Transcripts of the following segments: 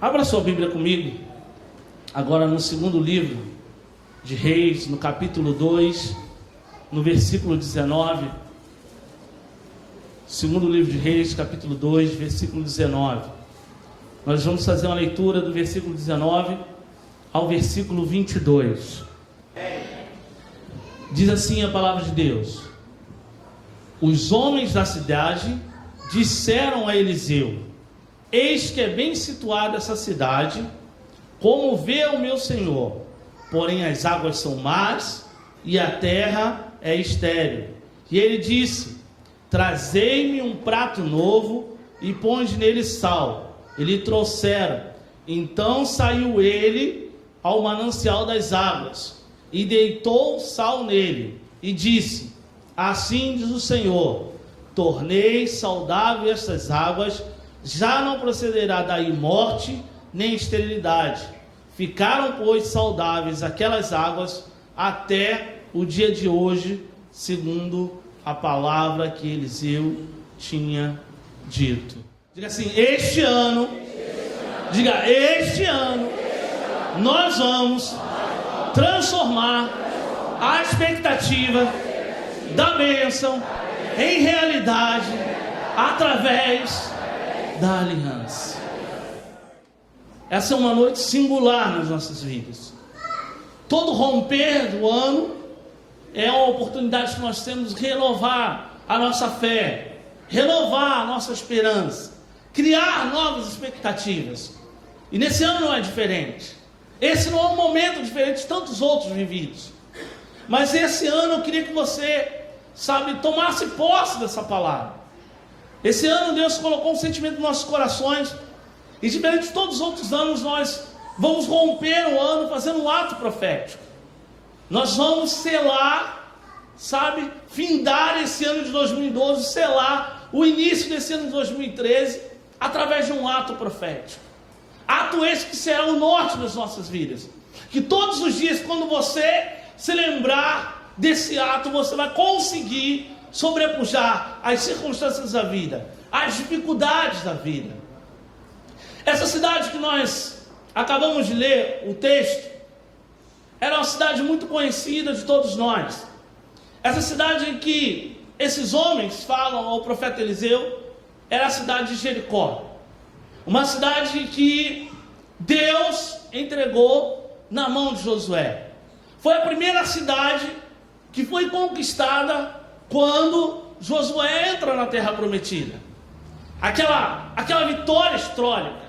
Abra sua Bíblia comigo, agora no segundo livro de Reis, no capítulo 2, no versículo 19. Segundo livro de Reis, capítulo 2, versículo 19. Nós vamos fazer uma leitura do versículo 19 ao versículo 22. Diz assim a palavra de Deus: os homens da cidade disseram a Eliseu: eis que é bem situada essa cidade, como vê o meu senhor, porém as águas são más e a terra é estéril. E ele disse: trazei-me um prato novo e ponde nele sal. E lhe trouxeram. Então saiu ele ao manancial das águas e deitou sal nele e disse: assim diz o Senhor, tornei saudável estas águas, já não procederá daí morte nem esterilidade. Ficaram, pois, saudáveis aquelas águas até o dia de hoje, segundo a palavra que Eliseu tinha dito. Diga assim: este ano, nós vamos transformar a expectativa da bênção em realidade através da aliança. Essa é uma noite singular nas nossas vidas. Todo romper do ano é uma oportunidade que nós temos de renovar a nossa fé, renovar a nossa esperança, criar novas expectativas. E nesse ano não é diferente. Esse não é um momento diferente de tantos outros vividos. Mas esse ano eu queria que você, tomasse posse dessa palavra. Esse ano Deus colocou um sentimento nos nossos corações, e diferente de todos os outros anos, nós vamos romper o ano fazendo um ato profético. Nós vamos selar, findar esse ano de 2012, selar o início desse ano de 2013, através de um ato profético. Ato esse que será o norte das nossas vidas. Que todos os dias, quando você se lembrar desse ato, você vai conseguir sobrepujar as circunstâncias da vida, as dificuldades da vida. Essa cidade que nós acabamos de ler o texto, era uma cidade muito conhecida de todos nós. Essa cidade em que esses homens falam ao profeta Eliseu, era a cidade de Jericó. Uma cidade que Deus entregou na mão de Josué. Foi a primeira cidade que foi conquistada quando Josué entra na terra prometida. Aquela vitória histórica,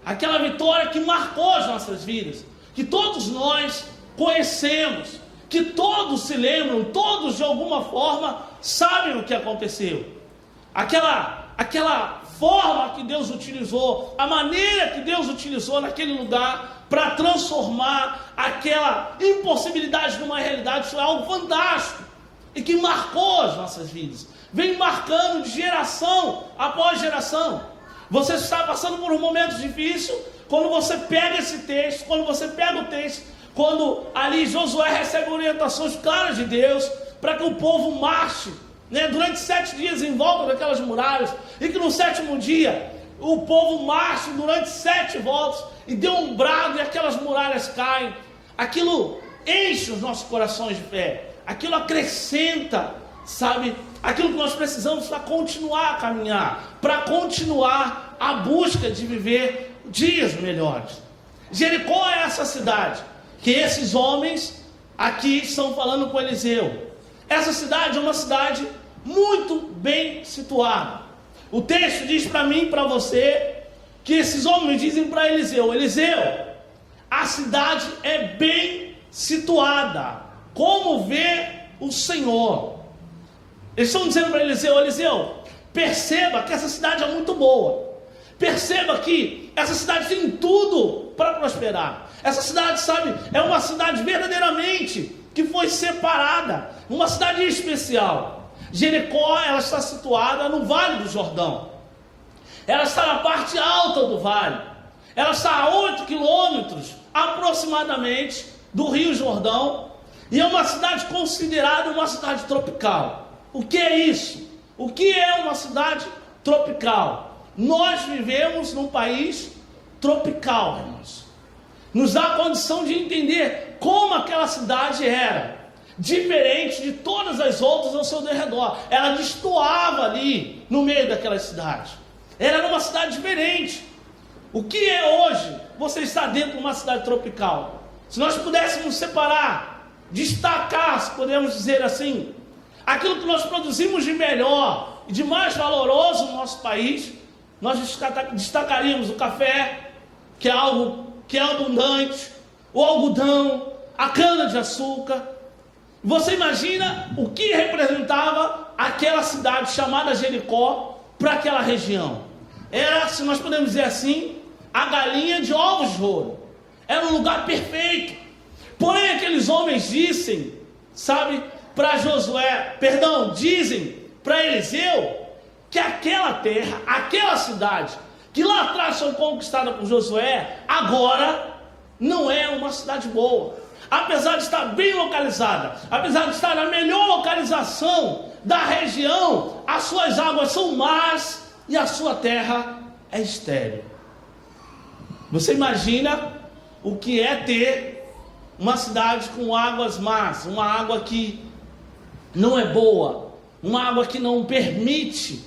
aquela vitória que marcou as nossas vidas, que todos nós conhecemos, que todos se lembram, todos de alguma forma sabem o que aconteceu. Aquela forma que Deus utilizou, a maneira que Deus utilizou naquele lugar para transformar aquela impossibilidade numa realidade, foi algo fantástico e que marcou as nossas vidas, vem marcando de geração após geração. Você está passando por um momento difícil, quando você pega esse texto, quando ali Josué recebe orientações claras de Deus, para que o povo marche, durante 7 dias em volta daquelas muralhas, e que no 7º dia, o povo marche durante 7 voltas, e dê um brado e aquelas muralhas caem. Aquilo enche os nossos corações de fé, aquilo acrescenta, aquilo que nós precisamos para continuar a caminhar, para continuar a busca de viver dias melhores. Jericó é essa cidade que esses homens aqui estão falando com Eliseu. Essa cidade é uma cidade muito bem situada. O texto diz para mim e para você que esses homens dizem para Eliseu: Eliseu, a cidade é bem situada, como vê o Senhor. Eles estão dizendo para Eliseu: Eliseu, perceba que essa cidade é muito boa. Perceba que essa cidade tem tudo para prosperar. Essa cidade, é uma cidade verdadeiramente que foi separada, uma cidade especial. Jericó, ela está situada no Vale do Jordão. Ela está na parte alta do vale. Ela está a 8 quilômetros aproximadamente do Rio Jordão. E é uma cidade considerada uma cidade tropical. O que é isso? O que é uma cidade tropical? Nós vivemos num país tropical, irmãos. Nos dá a condição de entender como aquela cidade era, diferente de todas as outras ao seu redor. Ela destoava ali no meio daquela cidade. Ela era uma cidade diferente. O que é hoje você está dentro de uma cidade tropical? Se nós pudéssemos separar, destacar, se podemos dizer assim, aquilo que nós produzimos de melhor e de mais valoroso no nosso país, nós destacaríamos o café, que é algo que é abundante, o algodão, a cana-de-açúcar. Você imagina o que representava aquela cidade chamada Jericó para aquela região? Era, se nós podemos dizer assim, a galinha de ovos de ouro. Era um lugar perfeito. Porém, aqueles homens dizem para Eliseu, que aquela terra, aquela cidade, que lá atrás foi conquistada por Josué, agora não é uma cidade boa. Apesar de estar bem localizada, apesar de estar na melhor localização da região, as suas águas são más e a sua terra é estéril. Você imagina o que é ter uma cidade com águas más, uma água que não é boa, uma água que não permite,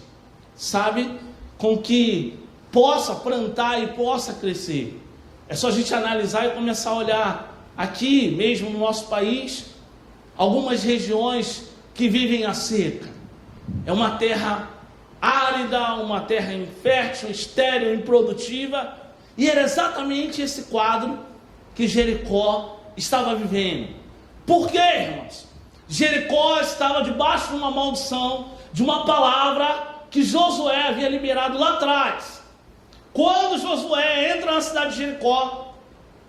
com que possa plantar e possa crescer. É só a gente analisar e começar a olhar aqui mesmo no nosso país, algumas regiões que vivem a seca. É uma terra árida, uma terra infértil, estéril, improdutiva, e era exatamente esse quadro que Jericó estava vivendo. Por quê, irmãos? Jericó estava debaixo de uma maldição, de uma palavra que Josué havia liberado lá atrás. Quando Josué entra na cidade de Jericó,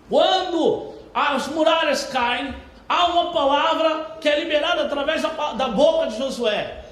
quando as muralhas caem, há uma palavra que é liberada através da boca de Josué: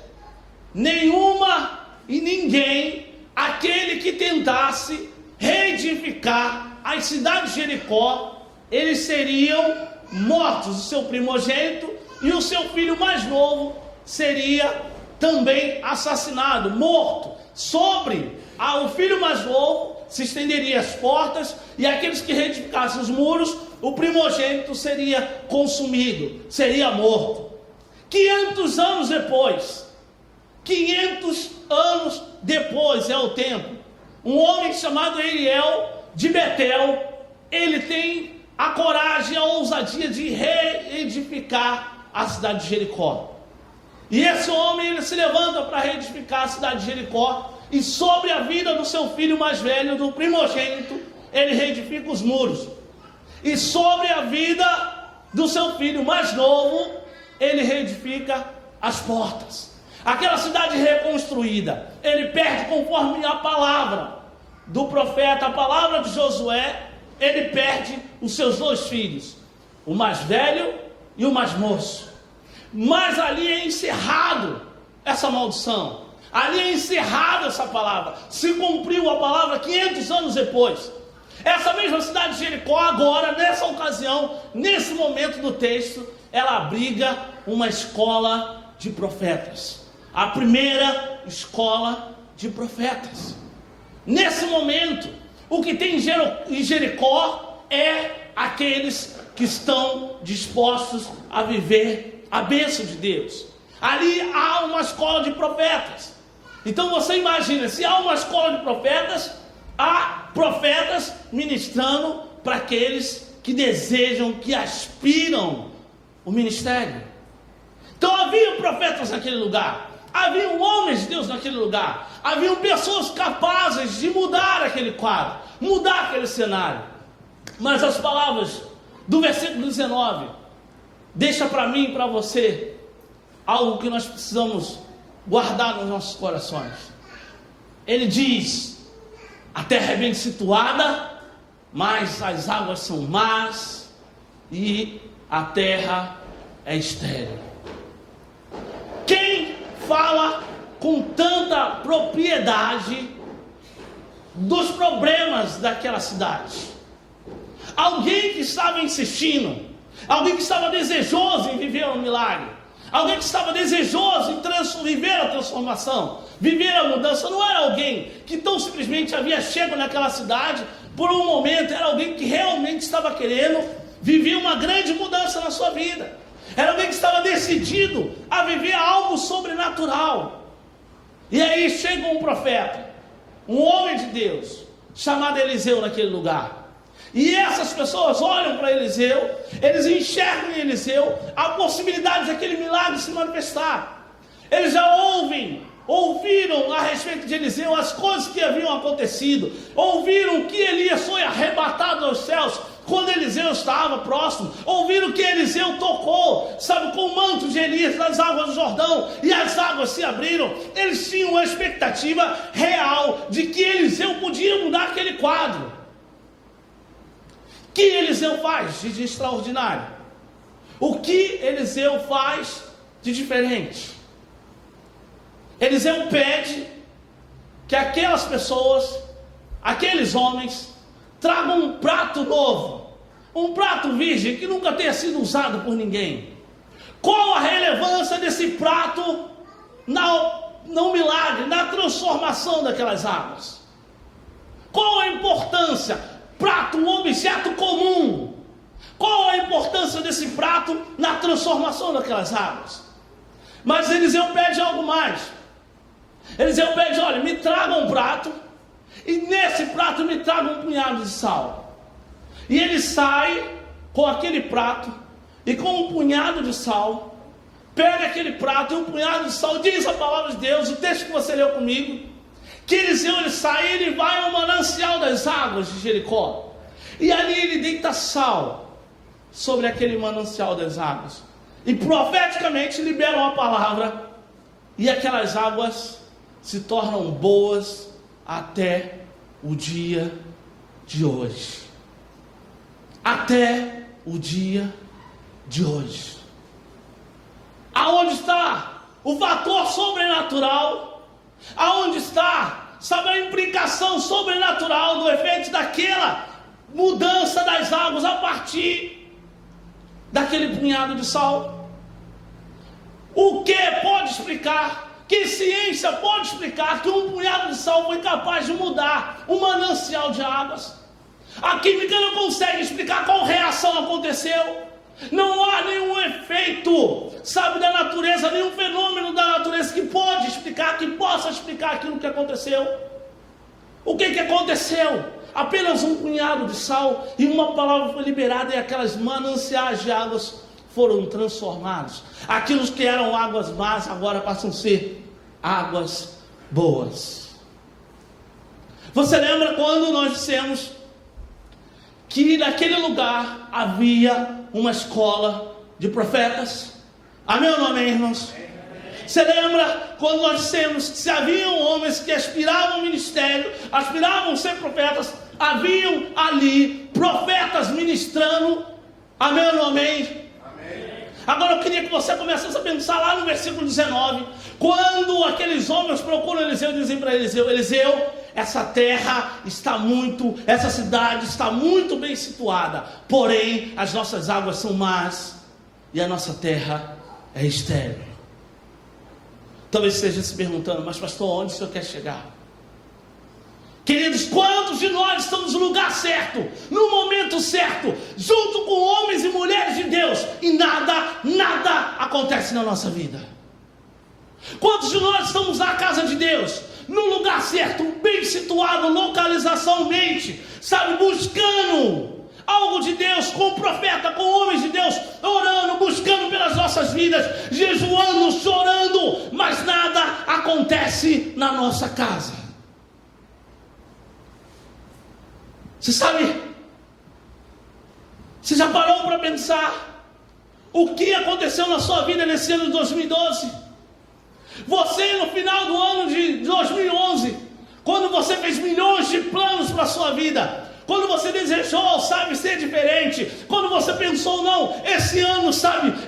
nenhuma e ninguém, aquele que tentasse reedificar as cidades de Jericó, eles seriam mortos. O seu primogênito e o seu filho mais novo seria também assassinado, morto. Sobre o filho mais novo se estenderiam as portas, e aqueles que reedificassem os muros, o primogênito seria consumido, seria morto. 500 anos depois é o tempo, um homem chamado Eliel de Betel, ele tem a coragem, a ousadia de reedificar a cidade de Jericó. E esse homem, ele se levanta para reedificar a cidade de Jericó, e sobre a vida do seu filho mais velho, do primogênito, ele reedifica os muros. E sobre a vida do seu filho mais novo, ele reedifica as portas. Aquela cidade reconstruída, ele perde, conforme a palavra do profeta, a palavra de Josué, ele perde os seus dois filhos, o mais velho e o mais moço. Mas ali é encerrado essa maldição, ali é encerrada essa palavra, se cumpriu a palavra 500 anos depois. Essa mesma cidade de Jericó agora, nessa ocasião, nesse momento do texto, ela abriga uma escola de profetas, a primeira escola de profetas. Nesse momento, o que tem em Jericó é aqueles que estão dispostos a viver a bênção de Deus. Ali há uma escola de profetas. Então você imagina, se há uma escola de profetas, há profetas ministrando para aqueles que desejam, que aspiram o ministério. Então havia profetas naquele lugar, haviam homens de Deus naquele lugar, haviam pessoas capazes de mudar aquele quadro, mudar aquele cenário. Mas as palavras do versículo 19 deixa para mim e para você algo que nós precisamos guardar nos nossos corações. Ele diz: a terra é bem situada, mas as águas são más e a terra é estéril. Quem fala com tanta propriedade dos problemas daquela cidade? Alguém que estava insistindo, alguém que estava desejoso em viver um milagre, alguém que estava desejoso em viver a transformação, viver a mudança. Não era alguém que tão simplesmente havia chegado naquela cidade por um momento, era alguém que realmente estava querendo viver uma grande mudança na sua vida. Era alguém que estava decidido a viver algo sobrenatural. E aí chega um profeta, um homem de Deus, chamado Eliseu naquele lugar. E essas pessoas olham para Eliseu, eles enxergam em Eliseu a possibilidade daquele milagre se manifestar. Eles já ouviram a respeito de Eliseu as coisas que haviam acontecido, ouviram que Elias foi arrebatado aos céus quando Eliseu estava próximo, ouviram que Eliseu tocou, com o manto de Elias nas águas do Jordão, e as águas se abriram. Eles tinham uma expectativa real de que Eliseu podia mudar aquele quadro. O que Eliseu faz de extraordinário? O que Eliseu faz de diferente? Eliseu pede que aquelas pessoas, aqueles homens, tragam um prato novo, um prato virgem que nunca tenha sido usado por ninguém. Qual a relevância desse prato no milagre, na transformação daquelas águas? Qual a importância? Prato, um objeto comum. Qual a importância desse prato na transformação daquelas águas? Mas Eliseu pede algo mais. Eliseu pede, olha, me traga um prato, e nesse prato me traga um punhado de sal. E ele sai com aquele prato, e com um punhado de sal, pega aquele prato e um punhado de sal, diz a palavra de Deus, o texto que você leu comigo, que Eliseu ele sai e ele vai ao manancial das águas de Jericó, e ali ele deita sal sobre aquele manancial das águas, e profeticamente libera uma palavra, e aquelas águas se tornam boas até o dia de hoje. Até o dia de hoje. Aonde está o fator sobrenatural? Aonde está, a implicação sobrenatural do efeito daquela mudança das águas a partir daquele punhado de sal? O que pode explicar? Que ciência pode explicar que um punhado de sal foi capaz de mudar um manancial de águas? A química não consegue explicar qual reação aconteceu. Não há nenhum efeito, da natureza, nenhum fenômeno da natureza que pode explicar, que possa explicar aquilo que aconteceu. O que aconteceu? Apenas um punhado de sal e uma palavra foi liberada e aquelas mananciais de águas foram transformados. Aquilo que eram águas más agora passam a ser águas boas. Você lembra quando nós dissemos que naquele lugar havia uma escola de profetas? Amém ou não amém, irmãos? Você lembra quando nós dissemos que se haviam homens que aspiravam ao ministério, aspiravam a ser profetas, haviam ali profetas ministrando? Amém ou não amém? Agora eu queria que você começasse a pensar lá no versículo 19, quando aqueles homens procuram Eliseu e dizem para Eliseu: Eliseu, essa cidade está muito bem situada, porém as nossas águas são más e a nossa terra é estéril. Talvez esteja se perguntando: mas pastor, onde o senhor quer chegar? Queridos, quantos de nós estamos no lugar certo, no momento certo, junto com homens e mulheres de Deus, e nada acontece na nossa vida? Quantos de nós estamos na casa de Deus, no lugar certo, bem situado, localizaçãomente, buscando algo de Deus, com profeta, com homens de Deus, orando, buscando pelas nossas vidas, jejuando, chorando, mas nada acontece na nossa casa? Você já parou para pensar o que aconteceu na sua vida nesse ano de 2012? Você, no final do ano de 2011, quando você fez milhões de planos para a sua vida, quando você desejou, ser diferente, quando você pensou: não, esse ano,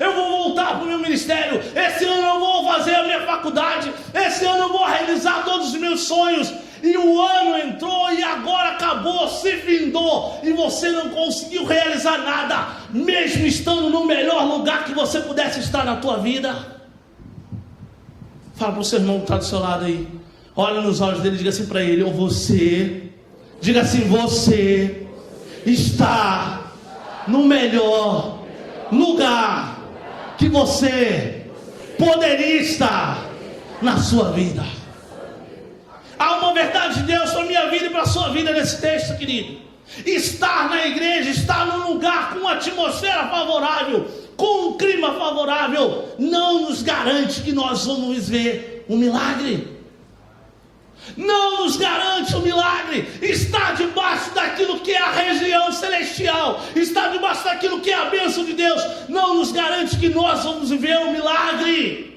eu vou voltar para o meu ministério, esse ano eu vou fazer a minha faculdade, esse ano eu vou realizar todos os meus sonhos, e o ano entrou e agora acabou, se findou, e você não conseguiu realizar nada, mesmo estando no melhor lugar que você pudesse estar na tua vida. Fala para o seu irmão que está do seu lado aí, olha nos olhos dele e diga assim para ele: ou você Diga assim: você está no melhor lugar que você poderia estar na sua vida. Há uma verdade de Deus para a minha vida e para a sua vida nesse texto, querido. Estar na igreja, estar num lugar com uma atmosfera favorável, com um clima favorável, não nos garante que nós vamos ver um milagre. Não nos garante um milagre. Estar debaixo daquilo que é a região celestial, estar debaixo daquilo que é a bênção de Deus, não nos garante que nós vamos viver um milagre.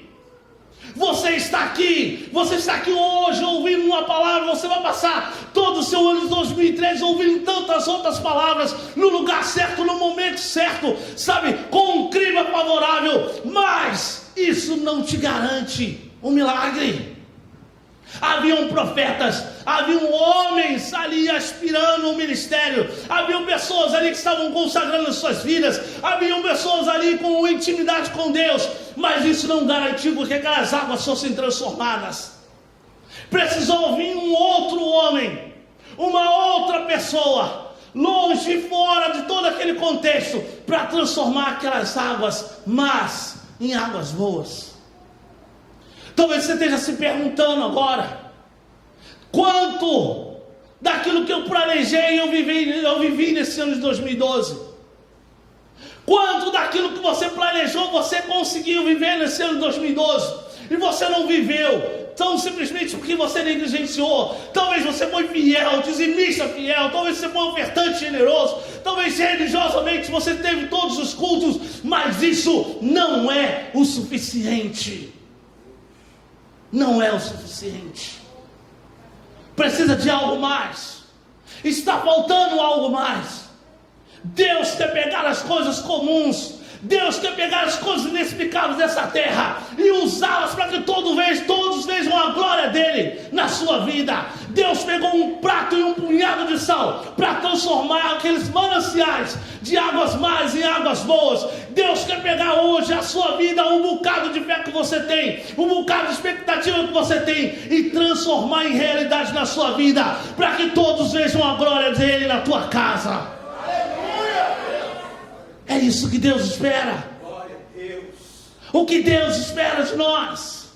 Você está aqui hoje ouvindo uma palavra, você vai passar todo o seu ano de 2013 ouvindo tantas outras palavras, no lugar certo, no momento certo, sabe, com um clima favorável, mas isso não te garante um milagre. Haviam profetas, haviam homens ali aspirando ao ministério, haviam pessoas ali que estavam consagrando as suas vidas, haviam pessoas ali com intimidade com Deus, mas isso não garantiu que aquelas águas fossem transformadas. Precisou vir um outro homem, uma outra pessoa, longe e fora de todo aquele contexto, para transformar aquelas águas más em águas boas. Talvez você esteja se perguntando agora: quanto daquilo que eu planejei eu vivi nesse ano de 2012? Quanto daquilo que você planejou você conseguiu viver nesse ano de 2012? E você não viveu, tão simplesmente porque você negligenciou. Talvez você foi fiel, dizimista fiel, talvez você foi ofertante generoso, talvez religiosamente você teve todos os cultos, mas isso não é o suficiente. Não é o suficiente. Precisa de algo mais. Está faltando algo mais. Deus quer pegar as coisas comuns, Deus quer pegar as coisas inexplicáveis dessa terra e usá-las para que todos vejam a glória dele na sua vida. Deus pegou um prato e um punhado de sal para transformar aqueles mananciais de águas más em águas boas. Deus quer pegar hoje a sua vida, um bocado de fé que você tem, um bocado de expectativa que você tem, e transformar em realidade na sua vida, para que todos vejam a glória dele na tua casa. É isso que Deus espera. O que Deus espera de nós.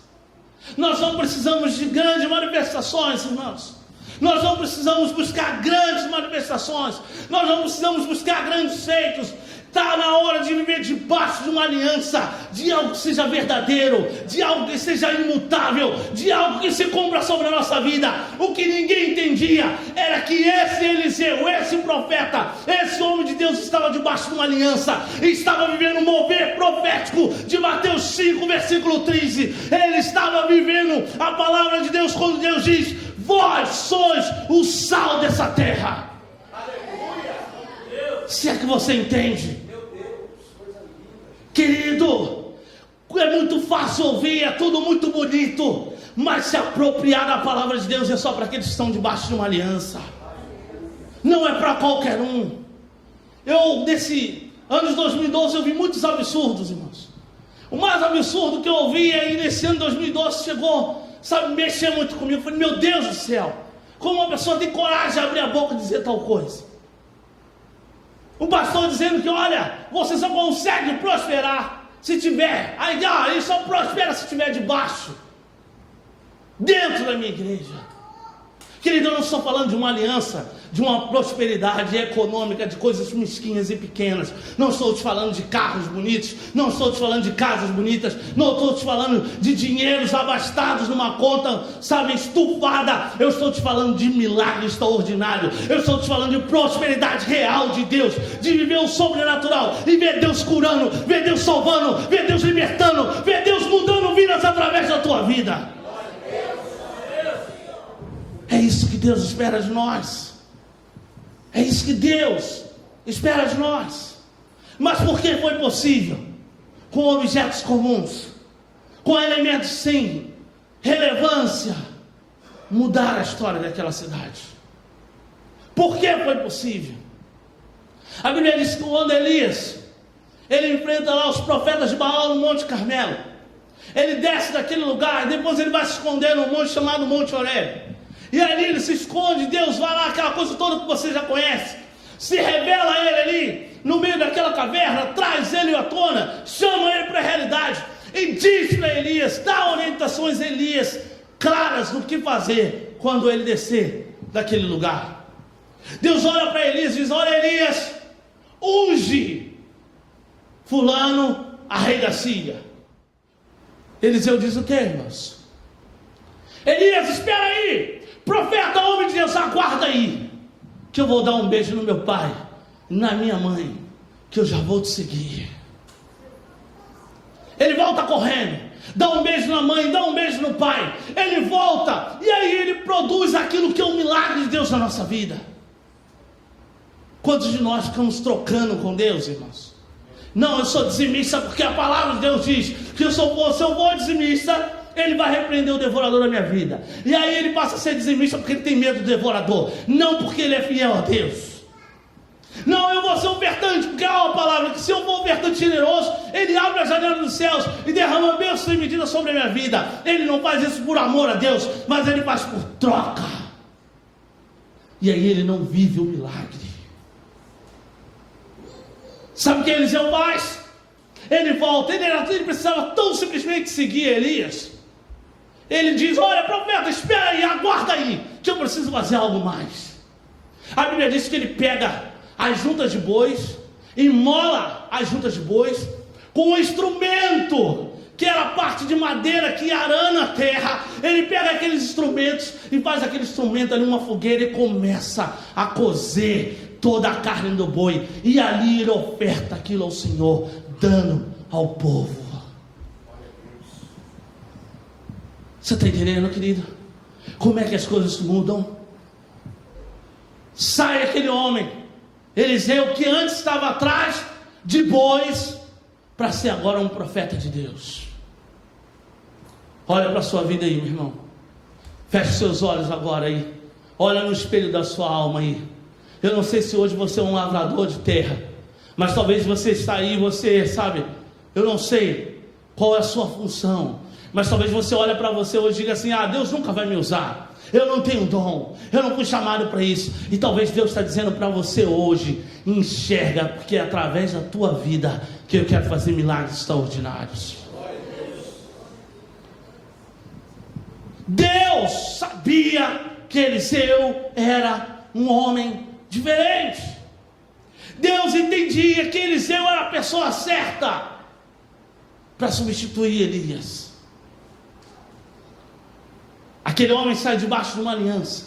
Nós não precisamos de grandes manifestações, irmãos. Nós não precisamos buscar grandes manifestações. Nós não precisamos buscar grandes feitos. Está na hora de viver debaixo de uma aliança, de algo que seja verdadeiro, de algo que seja imutável, de algo que se cumpra sobre a nossa vida. O que ninguém entendia era que esse Eliseu, esse profeta, esse homem de Deus estava debaixo de uma aliança, e estava vivendo um mover profético de Mateus 5, versículo 13. Ele estava vivendo a palavra de Deus quando Deus diz: vós sois o sal dessa terra. Se é que você entende. Querido, é muito fácil ouvir, é tudo muito bonito, mas se apropriar da palavra de Deus é só para aqueles que estão debaixo de uma aliança. Não é para qualquer um. Nesse ano de 2012, eu vi muitos absurdos, irmãos. O mais absurdo que eu ouvi aí nesse ano de 2012 chegou, sabe, mexer muito comigo. Eu falei: meu Deus do céu, como uma pessoa tem coragem de abrir a boca e dizer tal coisa? O pastor dizendo que, olha, você só consegue prosperar se tiver, ele só prospera se tiver debaixo, dentro da minha igreja. Querido, eu não estou falando de uma aliança, de uma prosperidade econômica, de coisas mesquinhas e pequenas. Não estou te falando de carros bonitos, não estou te falando de casas bonitas, não estou te falando de dinheiros abastados numa conta, sabe, estufada. Eu estou te falando de milagre extraordinário. Eu estou te falando de prosperidade real de Deus, de viver o sobrenatural e ver Deus curando, ver Deus salvando, ver Deus libertando, ver Deus mudando vidas através da tua vida. É isso que Deus espera de nós. É isso que Deus espera de nós. Mas por que foi possível, com objetos comuns, com elementos sem relevância, mudar a história daquela cidade? Por que foi possível? A Bíblia diz que quando Elias, ele enfrenta lá os profetas de Baal no Monte Carmelo, ele desce daquele lugar, depois ele vai se esconder num monte chamado Monte Horebe. E ali ele se esconde, Deus vai lá, aquela coisa toda que você já conhece, se revela a ele ali, no meio daquela caverna, traz ele à tona, chama ele para a realidade, e diz para Elias, dá orientações a Elias, claras do que fazer, quando ele descer daquele lugar. Deus olha para Elias e diz, olha Elias, unge fulano a rei da Síria. Eliseu diz o que, irmãos? Elias, espera aí, profeta, homem de Deus, aguarda aí, que eu vou dar um beijo no meu pai, na minha mãe, que eu já vou te seguir. Ele volta correndo, dá um beijo na mãe, dá um beijo no pai, ele volta, e aí ele produz aquilo que é um milagre de Deus na nossa vida. Quantos de nós ficamos trocando com Deus, irmãos? Não, eu sou dizimista porque a palavra de Deus diz que se eu for dizimista, ele vai repreender o devorador da minha vida. E aí ele passa a ser dizimista porque ele tem medo do devorador, não porque ele é fiel a Deus. Não, eu vou ser ofertante, porque há uma palavra que se eu for ofertante generoso, ele abre a janela dos céus e derrama bênçãos sem medida sobre a minha vida. Ele não faz isso por amor a Deus, mas ele faz por troca. E aí ele não vive o milagre. Sabe o que Eliseu faz? Ele volta, ele precisava tão simplesmente seguir Elias. Ele diz, olha profeta, espera aí, aguarda aí, que eu preciso fazer algo mais. A Bíblia diz que ele pega as juntas de bois, imola as juntas de bois, com um instrumento, que era parte de madeira que arana a terra. Ele pega aqueles instrumentos e faz aquele instrumento ali, uma fogueira, e começa a cozer toda a carne do boi, e ali ele oferta aquilo ao Senhor, dando ao povo. Você está entendendo, querido? Como é que as coisas mudam? Sai aquele homem, Eliseu, que antes estava atrás de bois, para ser agora um profeta de Deus. Olha para a sua vida aí, meu irmão. Feche seus olhos agora aí. Olha no espelho da sua alma aí. Eu não sei se hoje você é um lavrador de terra, mas talvez você está aí, você sabe, eu não sei qual é a sua função, mas talvez você olhe para você hoje e diga assim, Deus nunca vai me usar, eu não tenho dom, eu não fui chamado para isso. E talvez Deus está dizendo para você hoje, enxerga, porque é através da tua vida que eu quero fazer milagres extraordinários. Deus sabia que Eliseu era um homem diferente. Deus entendia que Eliseu era a pessoa certa para substituir Elias. Aquele homem sai debaixo de uma aliança,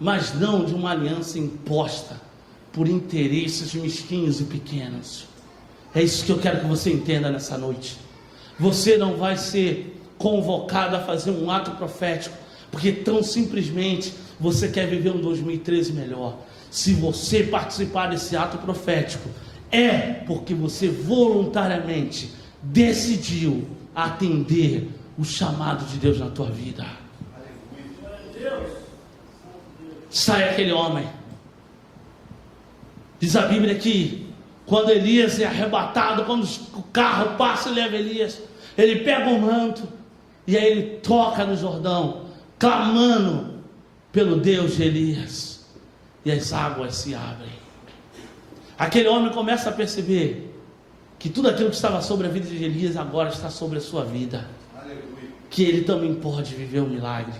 mas não de uma aliança imposta por interesses mesquinhos e pequenos. É isso que eu quero que você entenda nessa noite. Você não vai ser convocado a fazer um ato profético porque tão simplesmente você quer viver um 2013 melhor. Se você participar desse ato profético, é porque você voluntariamente decidiu atender o chamado de Deus na tua vida. Sai aquele homem. Diz a Bíblia que quando Elias é arrebatado, quando o carro passa e leva Elias, ele pega o manto e aí ele toca no Jordão, clamando pelo Deus de Elias. E as águas se abrem. Aquele homem começa a perceber que tudo aquilo que estava sobre a vida de Elias agora está sobre a sua vida. Aleluia. Que ele também pode viver um milagre,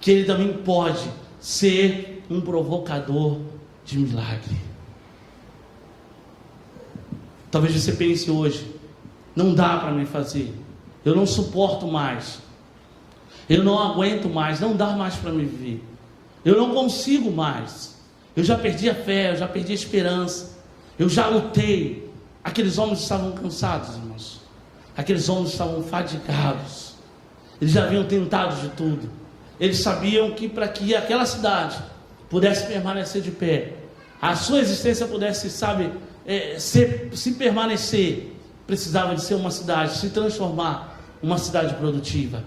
que ele também pode ser um provocador de milagre. Talvez você pense hoje, não dá para me fazer, eu não suporto mais, eu não aguento mais, não dá mais para me viver, eu não consigo mais. Eu já perdi a fé, eu já perdi a esperança, eu já lutei. Aqueles homens estavam cansados, irmãos. Aqueles homens estavam fadigados. Eles já haviam tentado de tudo. Eles sabiam que para que aquela cidade pudesse permanecer de pé, a sua existência pudesse, se permanecer, precisava de ser uma cidade, se transformar uma cidade produtiva.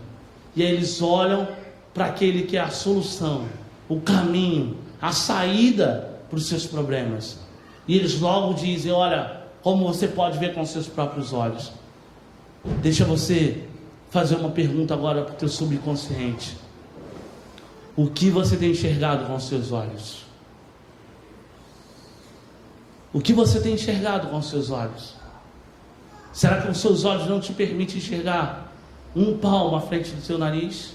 E aí eles olham para aquele que é a solução, o caminho, a saída para os seus problemas. E eles logo dizem, olha, como você pode ver com seus próprios olhos. Deixa você fazer uma pergunta agora para o teu subconsciente. O que você tem enxergado com os seus olhos? O que você tem enxergado com os seus olhos? Será que os seus olhos não te permitem enxergar um palmo à frente do seu nariz?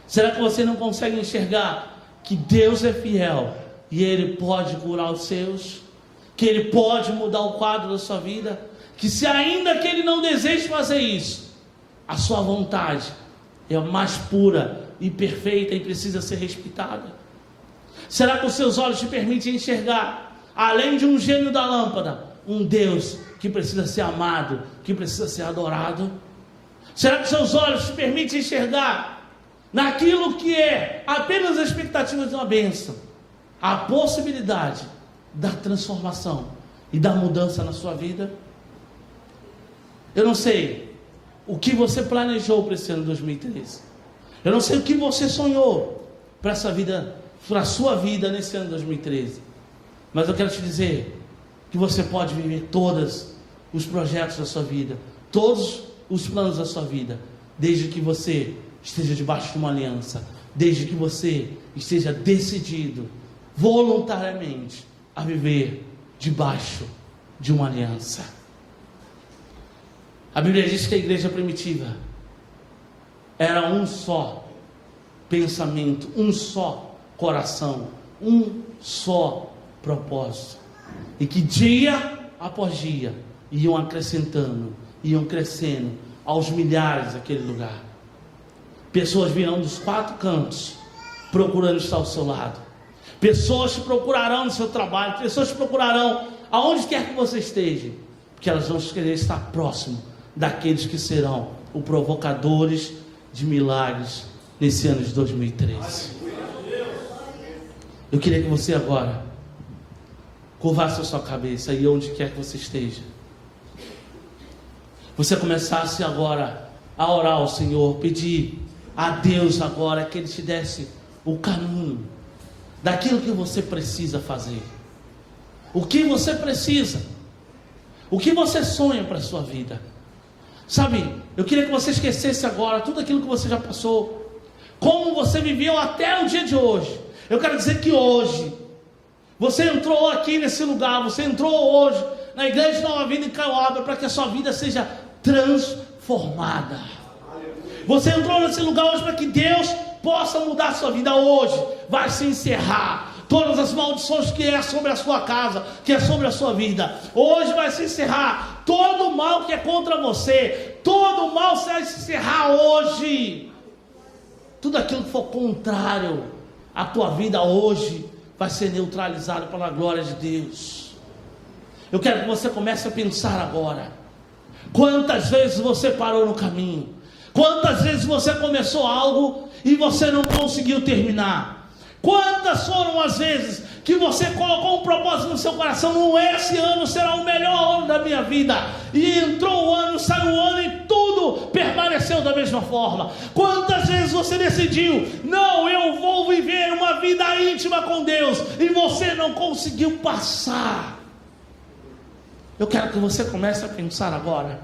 Será que você não consegue enxergar que Deus é fiel e Ele pode curar os seus? Que Ele pode mudar o quadro da sua vida? Que se ainda que Ele não deseje fazer isso, a sua vontade é a mais pura e perfeita e precisa ser respeitada? Será que os seus olhos te permitem enxergar, além de um gênio da lâmpada, um Deus que precisa ser amado, que precisa ser adorado? Será que seus olhos te permitem enxergar naquilo que é apenas a expectativa de uma bênção, a possibilidade da transformação e da mudança na sua vida? Eu não sei o que você planejou para esse ano 2013. Eu não sei o que você sonhou para essa vida, para a sua vida nesse ano 2013. Mas eu quero te dizer que você pode viver todos os projetos da sua vida, todos os planos da sua vida, desde que você esteja debaixo de uma aliança, desde que você esteja decidido voluntariamente a viver debaixo de uma aliança. A Bíblia diz que a igreja primitiva era um só pensamento, um só coração, um só propósito, e que dia após dia iam acrescentando, iam crescendo aos milhares daquele lugar. Pessoas virão dos 4 cantos procurando estar ao seu lado. Pessoas te procurarão no seu trabalho, pessoas te procurarão aonde quer que você esteja, porque elas vão querer estar próximo daqueles que serão os provocadores de milagres nesse ano de 2013. Eu queria que você agora curvasse a sua cabeça e onde quer que você esteja, você começasse agora a orar ao Senhor, pedir a Deus agora que Ele te desse o caminho daquilo que você precisa fazer. O que você precisa, o que você sonha para a sua vida. Sabe, eu queria que você esquecesse agora tudo aquilo que você já passou, como você viveu até o dia de hoje. Eu quero dizer que hoje você entrou aqui nesse lugar, você entrou hoje na Igreja de Nova Vida em Caiuaba para que a sua vida seja transformada. Você entrou nesse lugar hoje para que Deus possa mudar a sua vida. Hoje vai se encerrar todas as maldições que é sobre a sua casa, que é sobre a sua vida. Hoje vai se encerrar todo o mal que é contra você. Todo o mal vai se encerrar hoje. Tudo aquilo que for contrário à tua vida hoje vai ser neutralizado pela glória de Deus. Eu quero que você comece a pensar agora. Quantas vezes você parou no caminho? Quantas vezes você começou algo e você não conseguiu terminar? Quantas foram as vezes que você colocou um propósito no seu coração? Não, esse ano será o melhor ano da minha vida. E entrou o ano, saiu o ano e tudo permaneceu da mesma forma. Quantas vezes você decidiu, não, eu vou viver uma vida íntima com Deus, e você não conseguiu passar? Eu quero que você comece a pensar agora,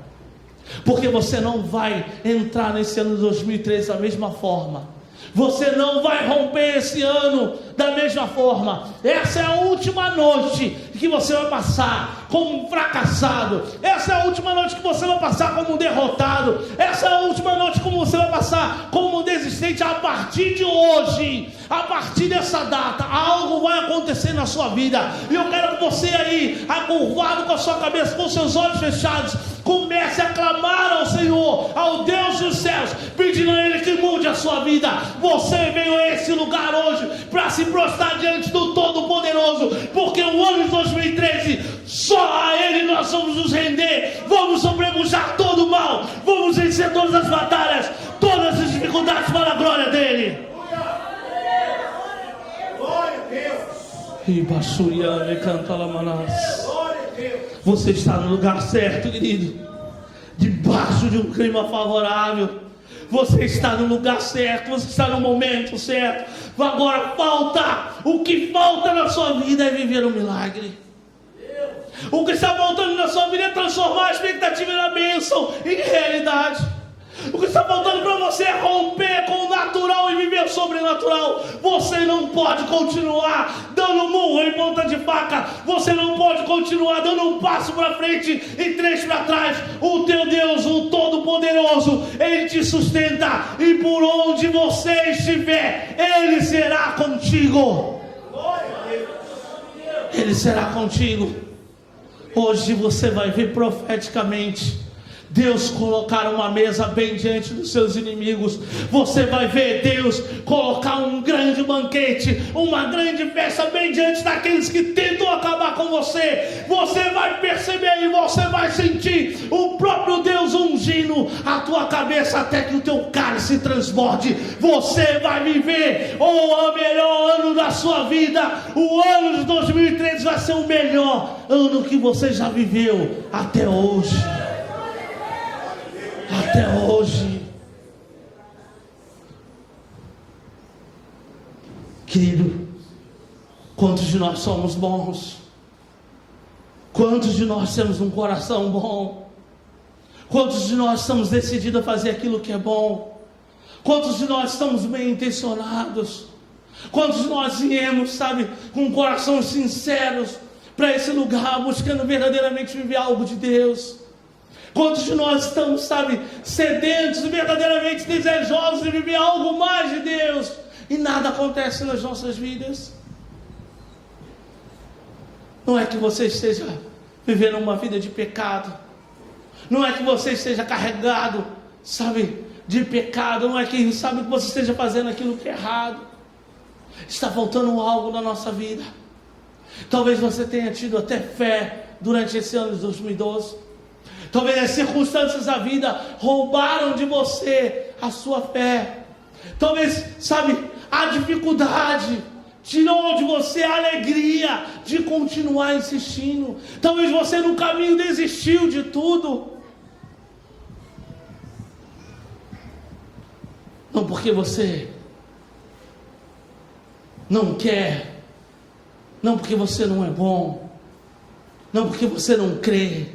porque você não vai entrar nesse ano de 2013 da mesma forma. Você não vai romper esse ano da mesma forma. Essa é a última noite que você vai passar como um fracassado. Essa é a última noite que você vai passar como um derrotado. Essa é a última noite que você vai passar como um desistente. A partir de hoje, a partir dessa data, algo vai acontecer na sua vida. E eu quero que você aí, acurvado com a sua cabeça, com seus olhos fechados, comece a clamar ao Senhor, ao Deus dos céus, pedindo a Ele que mude a sua vida. Você veio a esse lugar hoje para se prostrar diante do Todo-Poderoso, porque o ano de 2013, só a Ele nós vamos nos render. Vamos sobrepujar todo o mal, vamos vencer todas as batalhas, todas as dificuldades para a glória dEle. Glória a Deus. E Baixuriane canta Lamanas. Você está no lugar certo, querido, debaixo de um clima favorável. Você está no lugar certo, você está no momento certo. Agora o que falta na sua vida é viver um milagre. O que está faltando na sua vida é transformar a expectativa da bênção em realidade. O que está faltando para você é romper com o natural e viver o sobrenatural. Você não pode continuar dando murro em ponta de faca. Você não pode continuar dando um passo para frente e 3 para trás. O teu Deus, o Todo-Poderoso, Ele te sustenta. E por onde você estiver, Ele será contigo. Ele será contigo. Hoje você vai ver profeticamente Deus colocar uma mesa bem diante dos seus inimigos. Você vai ver Deus colocar um grande banquete, uma grande festa bem diante daqueles que tentam acabar com você. Você vai perceber e você vai sentir o próprio Deus ungindo a tua cabeça até que o teu cálice transborde. Você vai viver o melhor ano da sua vida. O ano de 2013 vai ser o melhor ano que você já viveu até hoje. Até hoje. Querido, quantos de nós somos bons? Quantos de nós temos um coração bom? Quantos de nós estamos decididos a fazer aquilo que é bom? Quantos de nós estamos bem intencionados? Quantos de nós viemos, sabe, com corações sinceros para esse lugar, buscando verdadeiramente viver algo de Deus? Quantos de nós estamos, sabe, sedentos, verdadeiramente desejosos de viver algo mais de Deus, e nada acontece nas nossas vidas? Não é que você esteja vivendo uma vida de pecado, não é que você esteja carregado, sabe, de pecado, não é que, sabe, que você esteja fazendo aquilo que é errado. Está faltando algo na nossa vida. Talvez você tenha tido até fé durante esse ano de 2012. Talvez as circunstâncias da vida roubaram de você a sua fé. Talvez, sabe, a dificuldade tirou de você a alegria de continuar insistindo. Talvez você no caminho desistiu de tudo. Não porque você não quer, não porque você não é bom, não porque você não crê.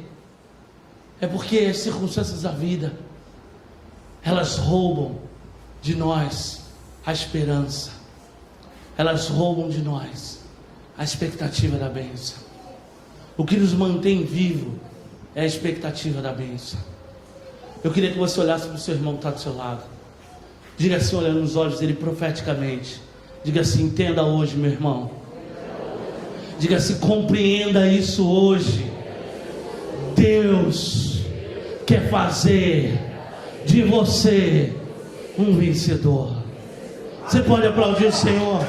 É porque as circunstâncias da vida, elas roubam de nós a esperança. Elas roubam de nós a expectativa da bênção. O que nos mantém vivo é a expectativa da bênção. Eu queria que você olhasse para o seu irmão que está do seu lado. Diga assim, olhando nos olhos dele profeticamente. Diga assim, entenda hoje, meu irmão. Diga assim, compreenda isso hoje. Deus quer fazer de você um vencedor. Você pode aplaudir o Senhor?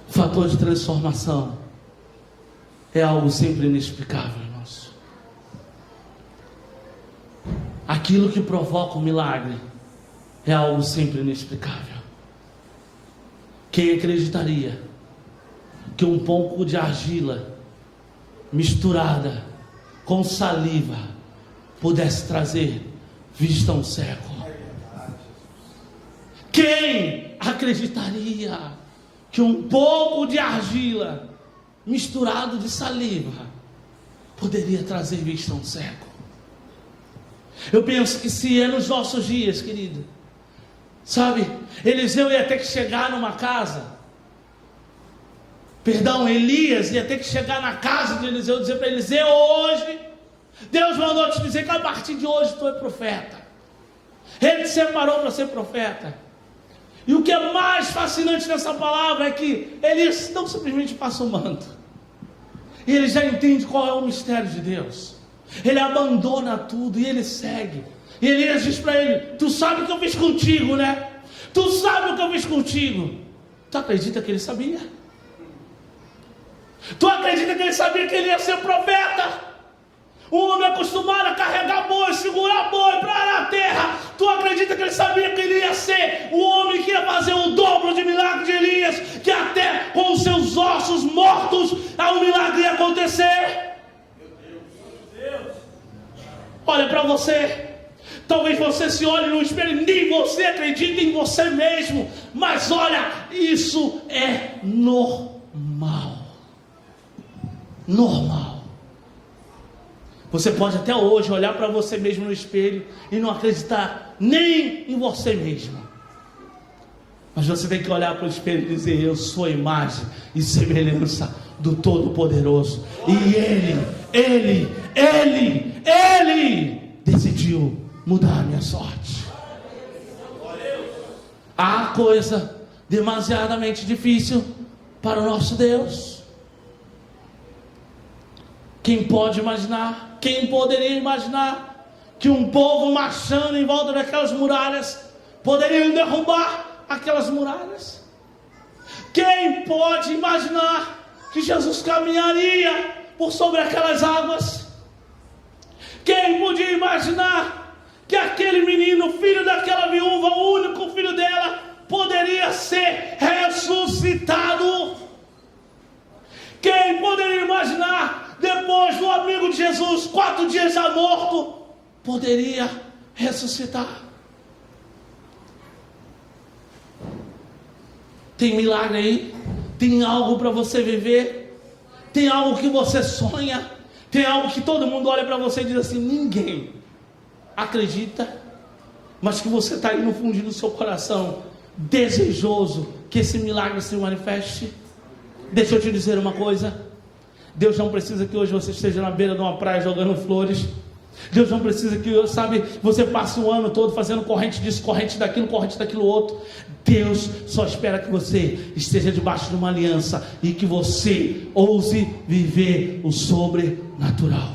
O fator de transformação é algo sempre inexplicável, irmãos. Aquilo que provoca o milagre é algo sempre inexplicável. Quem acreditaria que um pouco de argila misturada com saliva pudesse trazer vista a um cego? Quem acreditaria que um pouco de argila misturado de saliva poderia trazer vista a um cego? Eu penso que se é nos nossos dias, querido, sabe, Eliseu ia ter que chegar numa casa, Elias ia ter que chegar na casa de Eliseu e dizer para Eliseu: hoje, Deus mandou te dizer que a partir de hoje tu é profeta. Ele te separou para ser profeta. E o que é mais fascinante nessa palavra é que Elias não simplesmente passa o manto, ele já entende qual é o mistério de Deus. Ele abandona tudo e ele segue. E Elias diz para ele: tu sabe o que eu fiz contigo, né? Tu sabe o que eu fiz contigo. Tu acredita que ele sabia? Tu acredita que ele sabia que ele ia ser profeta? Um homem acostumado a carregar boi, segurar boi para arar a terra. Tu acredita que ele sabia que ele ia ser o homem que ia fazer o dobro de milagre de Elias? Que até com os seus ossos mortos o milagre ia acontecer? Olha para você. Talvez você se olhe no espelho e nem você acredita em você mesmo. Mas olha, isso é normal. Normal. Você pode até hoje olhar para você mesmo no espelho e não acreditar nem em você mesmo. Mas você tem que olhar para o espelho e dizer: eu sou a imagem e semelhança do Todo-Poderoso. E Ele decidiu mudar a minha sorte. Há coisa demasiadamente difícil para o nosso Deus. Quem pode imaginar? Quem poderia imaginar que um povo marchando em volta daquelas muralhas poderiam derrubar aquelas muralhas? Quem pode imaginar que Jesus caminharia por sobre aquelas águas? Quem podia imaginar que aquele menino, filho daquela viúva, o único filho dela, poderia ser ressuscitado? Quem poderia imaginar, depois do amigo de Jesus, 4 dias já morto, poderia ressuscitar? Tem milagre aí? Tem algo para você viver? Tem algo que você sonha? Tem algo que todo mundo olha para você e diz assim: ninguém acredita, mas que você está aí no fundo do seu coração, desejoso que esse milagre se manifeste? Deixa eu te dizer uma coisa: Deus não precisa que hoje você esteja na beira de uma praia jogando flores. Deus não precisa que, você passe o ano todo fazendo corrente disso, corrente daquilo outro. Deus só espera que você esteja debaixo de uma aliança e que você ouse viver o sobrenatural.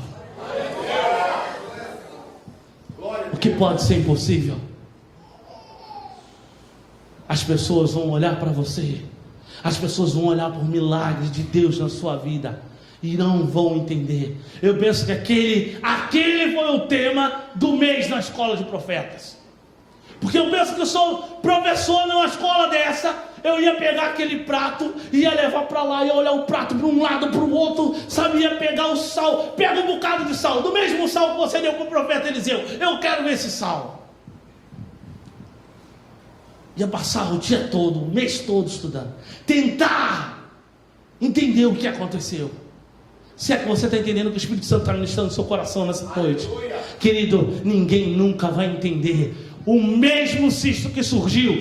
O que pode ser impossível? As pessoas vão olhar para você, as pessoas vão olhar por milagres de Deus na sua vida e não vão entender. Eu penso que aquele foi o tema do mês na escola de profetas. Porque eu penso que eu sou professor numa escola dessa, eu ia pegar aquele prato, ia levar para lá, ia olhar o prato para um lado, para o outro, ia pegar o sal, pega um bocado de sal, do mesmo sal que você deu para o profeta Eliseu, eu quero ver esse sal. Ia passar o dia todo, o mês todo estudando, tentar entender o que aconteceu. Se é que você está entendendo que o Espírito Santo está ministrando no seu coração nessa noite, querido, ninguém nunca vai entender. O mesmo cisto que surgiu,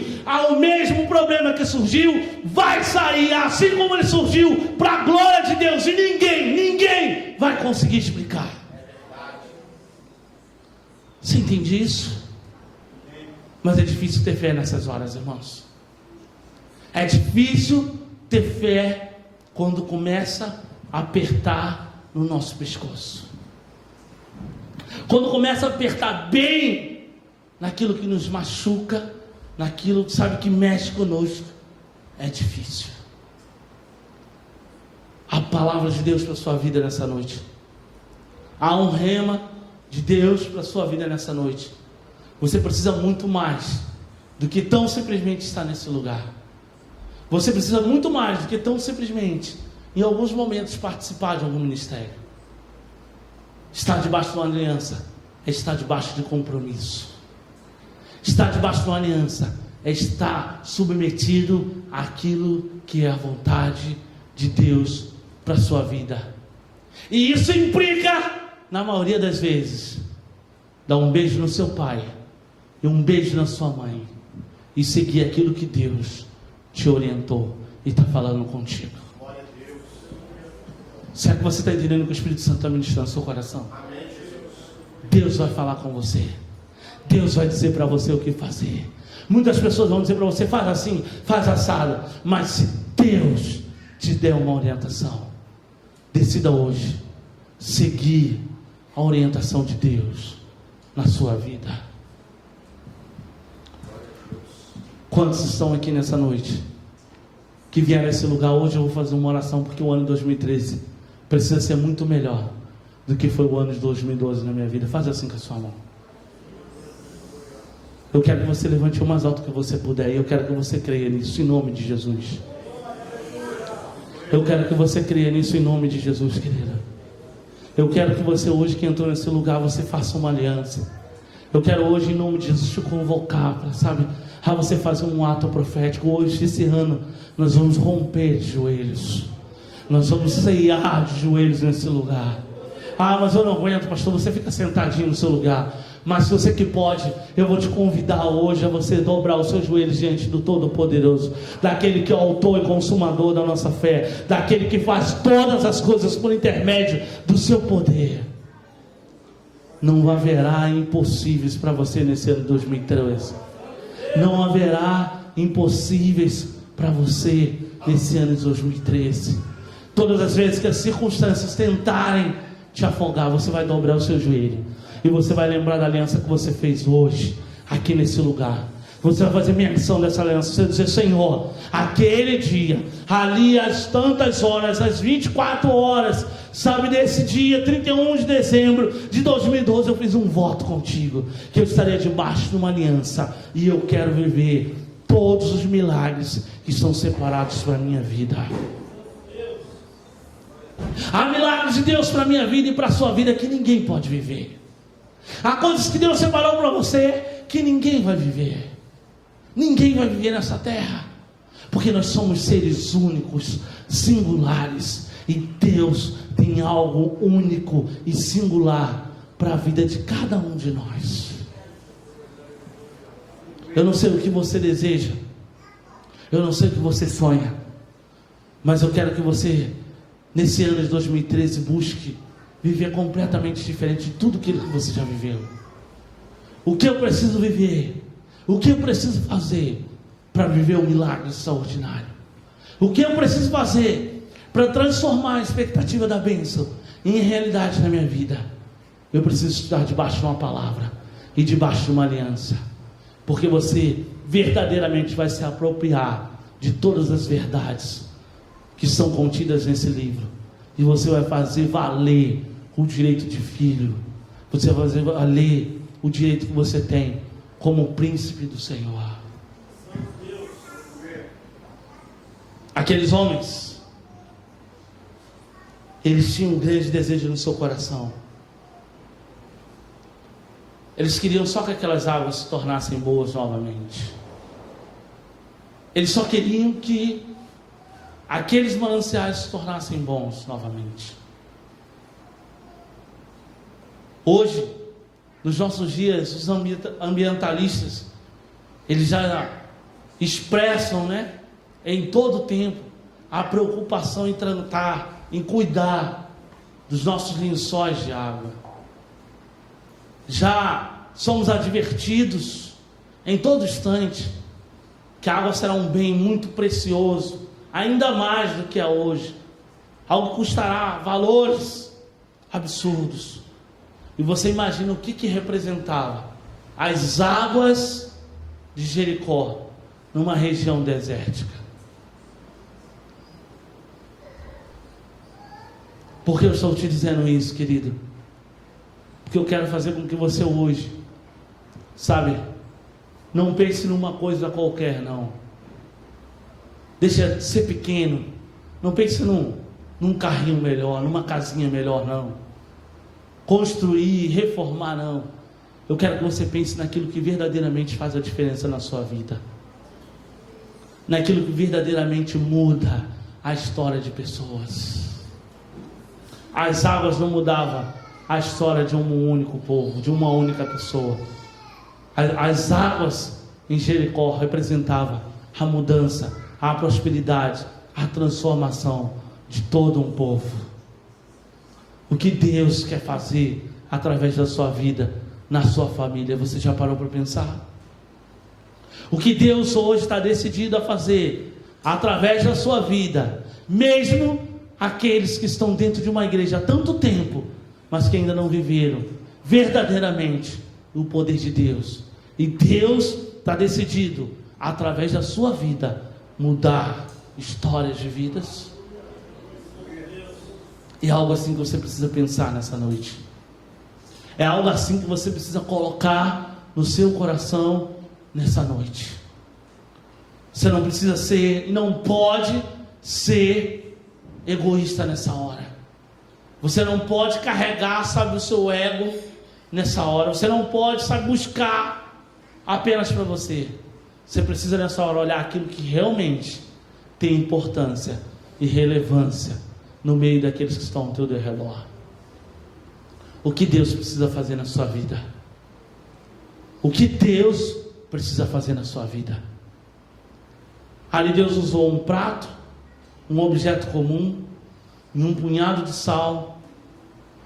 o mesmo problema que surgiu, vai sair assim como ele surgiu, para a glória de Deus, e ninguém vai conseguir explicar. Você entende isso? Mas é difícil ter fé nessas horas, irmãos. É difícil ter fé quando começa a apertar no nosso pescoço. Quando começa a apertar bem naquilo que nos machuca, naquilo que mexe conosco, é difícil. A palavra de Deus para a sua vida nessa noite. Há um rema de Deus para a sua vida nessa noite. Você precisa muito mais do que tão simplesmente estar nesse lugar. Você precisa muito mais do que tão simplesmente, em alguns momentos, participar de algum ministério. Estar debaixo de uma aliança é estar debaixo de compromisso. Estar debaixo de uma aliança é estar submetido àquilo que é a vontade de Deus para a sua vida. E isso implica, na maioria das vezes, dar um beijo no seu pai e um beijo na sua mãe e seguir aquilo que Deus te orientou e está falando contigo. Será que você está entendendo que o Espírito Santo está ministrando no seu coração? Deus vai falar com você. Deus vai dizer para você o que fazer. Muitas pessoas vão dizer para você: faz assim, faz assado. Mas se Deus te der uma orientação, decida hoje seguir a orientação de Deus na sua vida. Quantos estão aqui nessa noite que vieram a esse lugar? Hoje eu vou fazer uma oração, porque o ano de 2013 precisa ser muito melhor do que foi o ano de 2012 na minha vida. Faz assim com a sua mão. Eu quero que você levante o mais alto que você puder, e eu quero que você creia nisso em nome de Jesus. Eu quero que você creia nisso em nome de Jesus, querida. Eu quero que você hoje, que entrou nesse lugar, você faça uma aliança. Eu quero hoje, em nome de Jesus, te convocar para, sabe, a você fazer um ato profético. Hoje, esse ano, nós vamos romper de joelhos. Nós vamos ceiar de joelhos nesse lugar. Ah, mas eu não aguento, pastor, você fica sentadinho no seu lugar. Mas se você que pode, eu vou te convidar hoje a você dobrar os seus joelhos diante do Todo-Poderoso, daquele que é o autor e consumador da nossa fé, daquele que faz todas as coisas por intermédio do seu poder. Não haverá impossíveis para você nesse ano de 2013. Não haverá impossíveis para você nesse ano de 2013. Todas as vezes que as circunstâncias tentarem te afogar, você vai dobrar o seu joelho e você vai lembrar da aliança que você fez hoje, aqui nesse lugar. Você vai fazer menção dessa aliança. Você vai dizer: Senhor, aquele dia, ali às tantas horas, às 24 horas, sabe, desse dia, 31 de dezembro de 2012, eu fiz um voto contigo, que eu estaria debaixo de uma aliança, e eu quero viver todos os milagres que estão separados para a minha vida. Há milagres de Deus para a minha vida e para a sua vida que ninguém pode viver. Há coisas que Deus separou para você que ninguém vai viver. Ninguém vai viver nessa terra, porque nós somos seres únicos, singulares, e Deus tem algo único e singular para a vida de cada um de nós. Eu não sei o que você deseja, eu não sei o que você sonha, mas eu quero que você, nesse ano de 2013, busque viver completamente diferente de tudo aquilo que você já viveu. O que eu preciso viver? O que eu preciso fazer para viver um milagre extraordinário? O que eu preciso fazer para transformar a expectativa da bênção em realidade na minha vida? Eu preciso estar debaixo de uma palavra e debaixo de uma aliança, porque você verdadeiramente vai se apropriar de todas as verdades que são contidas nesse livro, e você vai fazer valer o direito de filho. Você vai fazer valer o direito que você tem como príncipe do Senhor. Aqueles homens, eles tinham um grande desejo no seu coração. Eles queriam só que aquelas águas se tornassem boas novamente. Eles só queriam que aqueles mananciais se tornassem bons novamente. Hoje, nos nossos dias, os ambientalistas, eles já expressam, né, em todo o tempo, a preocupação em tratar, em cuidar dos nossos lençóis de água. Já somos advertidos em todo instante que a água será um bem muito precioso, ainda mais do que é hoje. Algo custará valores absurdos. E você imagina o que representava as águas de Jericó numa região desértica. Por que eu estou te dizendo isso, querido? Porque eu quero fazer com que você hoje, sabe, não pense numa coisa qualquer, não. Deixa de ser pequeno. Não pense num carrinho melhor, numa casinha melhor, não. Construir, reformar, não. Eu quero que você pense naquilo que verdadeiramente faz a diferença na sua vida, naquilo que verdadeiramente muda a história de pessoas. As águas não mudavam a história de um único povo, de uma única pessoa. As águas em Jericó representavam a mudança, a prosperidade, a transformação de todo um povo. O que Deus quer fazer através da sua vida, na sua família, você já parou para pensar? O que Deus hoje está decidido a fazer através da sua vida, mesmo aqueles que estão dentro de uma igreja há tanto tempo, mas que ainda não viveram verdadeiramente o poder de Deus. E Deus está decidido, através da sua vida, mudar histórias de vidas. É algo assim que você precisa pensar nessa noite. É algo assim que você precisa colocar no seu coração nessa noite. Você não precisa ser e não pode ser egoísta nessa hora. Você não pode carregar, sabe, o seu ego nessa hora. Você não pode, sabe, buscar apenas para você. Você precisa nessa hora olhar aquilo que realmente tem importância e relevância no meio daqueles que estão ao teu redor. O que Deus precisa fazer na sua vida? O que Deus precisa fazer na sua vida? Ali Deus usou um prato, um objeto comum, e um punhado de sal,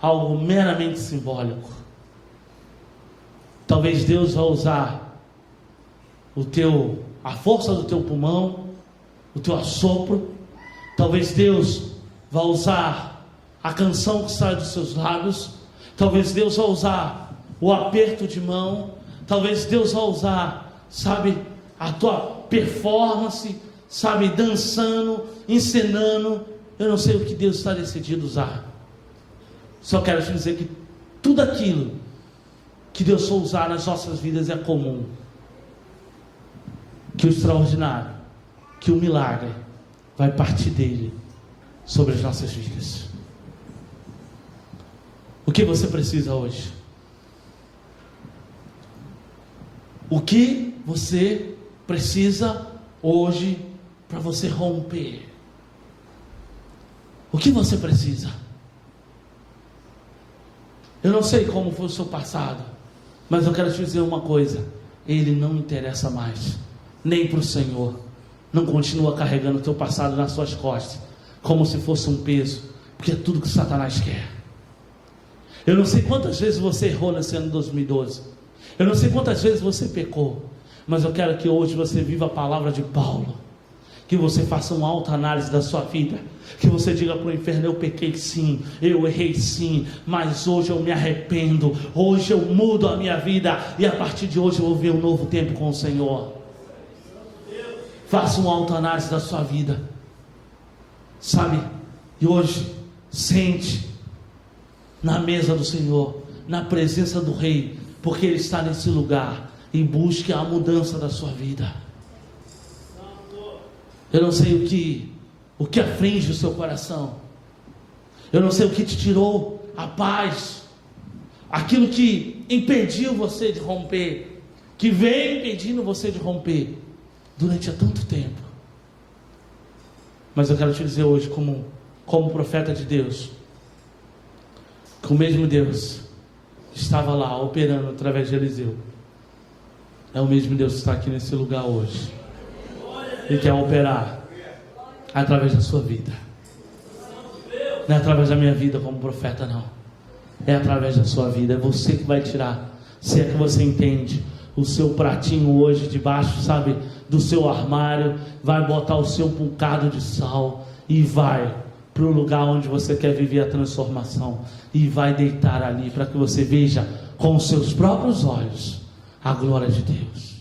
algo meramente simbólico. Talvez Deus vá usar a força do teu pulmão, o teu assopro. Talvez Deus vá usar a canção que sai dos seus lábios. Talvez Deus vá usar o aperto de mão. Talvez Deus vá usar, sabe, a tua performance, sabe, dançando, encenando. Eu não sei o que Deus está decidido usar. Só quero te dizer que tudo aquilo que Deus for usar nas nossas vidas é comum. Que o extraordinário, que o milagre vai partir dele sobre as nossas vidas. O que você precisa hoje? O que você precisa hoje para você romper? O que você precisa? Eu não sei como foi o seu passado, mas eu quero te dizer uma coisa: ele não interessa mais, nem para o Senhor. Não continua carregando o teu passado nas suas costas, como se fosse um peso, porque é tudo que Satanás quer. Eu não sei quantas vezes você errou nesse ano de 2012, eu não sei quantas vezes você pecou, mas eu quero que hoje você viva a palavra de Paulo, que você faça uma autoanálise da sua vida, que você diga para o inferno: eu pequei sim, eu errei sim, mas hoje eu me arrependo, hoje eu mudo a minha vida, e a partir de hoje eu vou ver um novo tempo com o Senhor. Faça uma autoanálise da sua vida, sabe, e hoje sente na mesa do Senhor, na presença do Rei, porque Ele está nesse lugar, e busque a mudança da sua vida. Eu não sei o que aflige o seu coração. Eu não sei o que te tirou a paz, aquilo que impediu você de romper, que vem impedindo você de romper durante há tanto tempo. Mas eu quero te dizer hoje, como profeta de Deus, que o mesmo Deus estava lá operando através de Eliseu é o mesmo Deus que está aqui nesse lugar hoje. Ele quer operar através da sua vida. Não é através da minha vida como profeta, não. É através da sua vida. É você que vai tirar, se é que você entende, o seu pratinho hoje debaixo, sabe, do seu armário, vai botar o seu bocado de sal e vai para o lugar onde você quer viver a transformação, e vai deitar ali para que você veja com os seus próprios olhos a glória de Deus.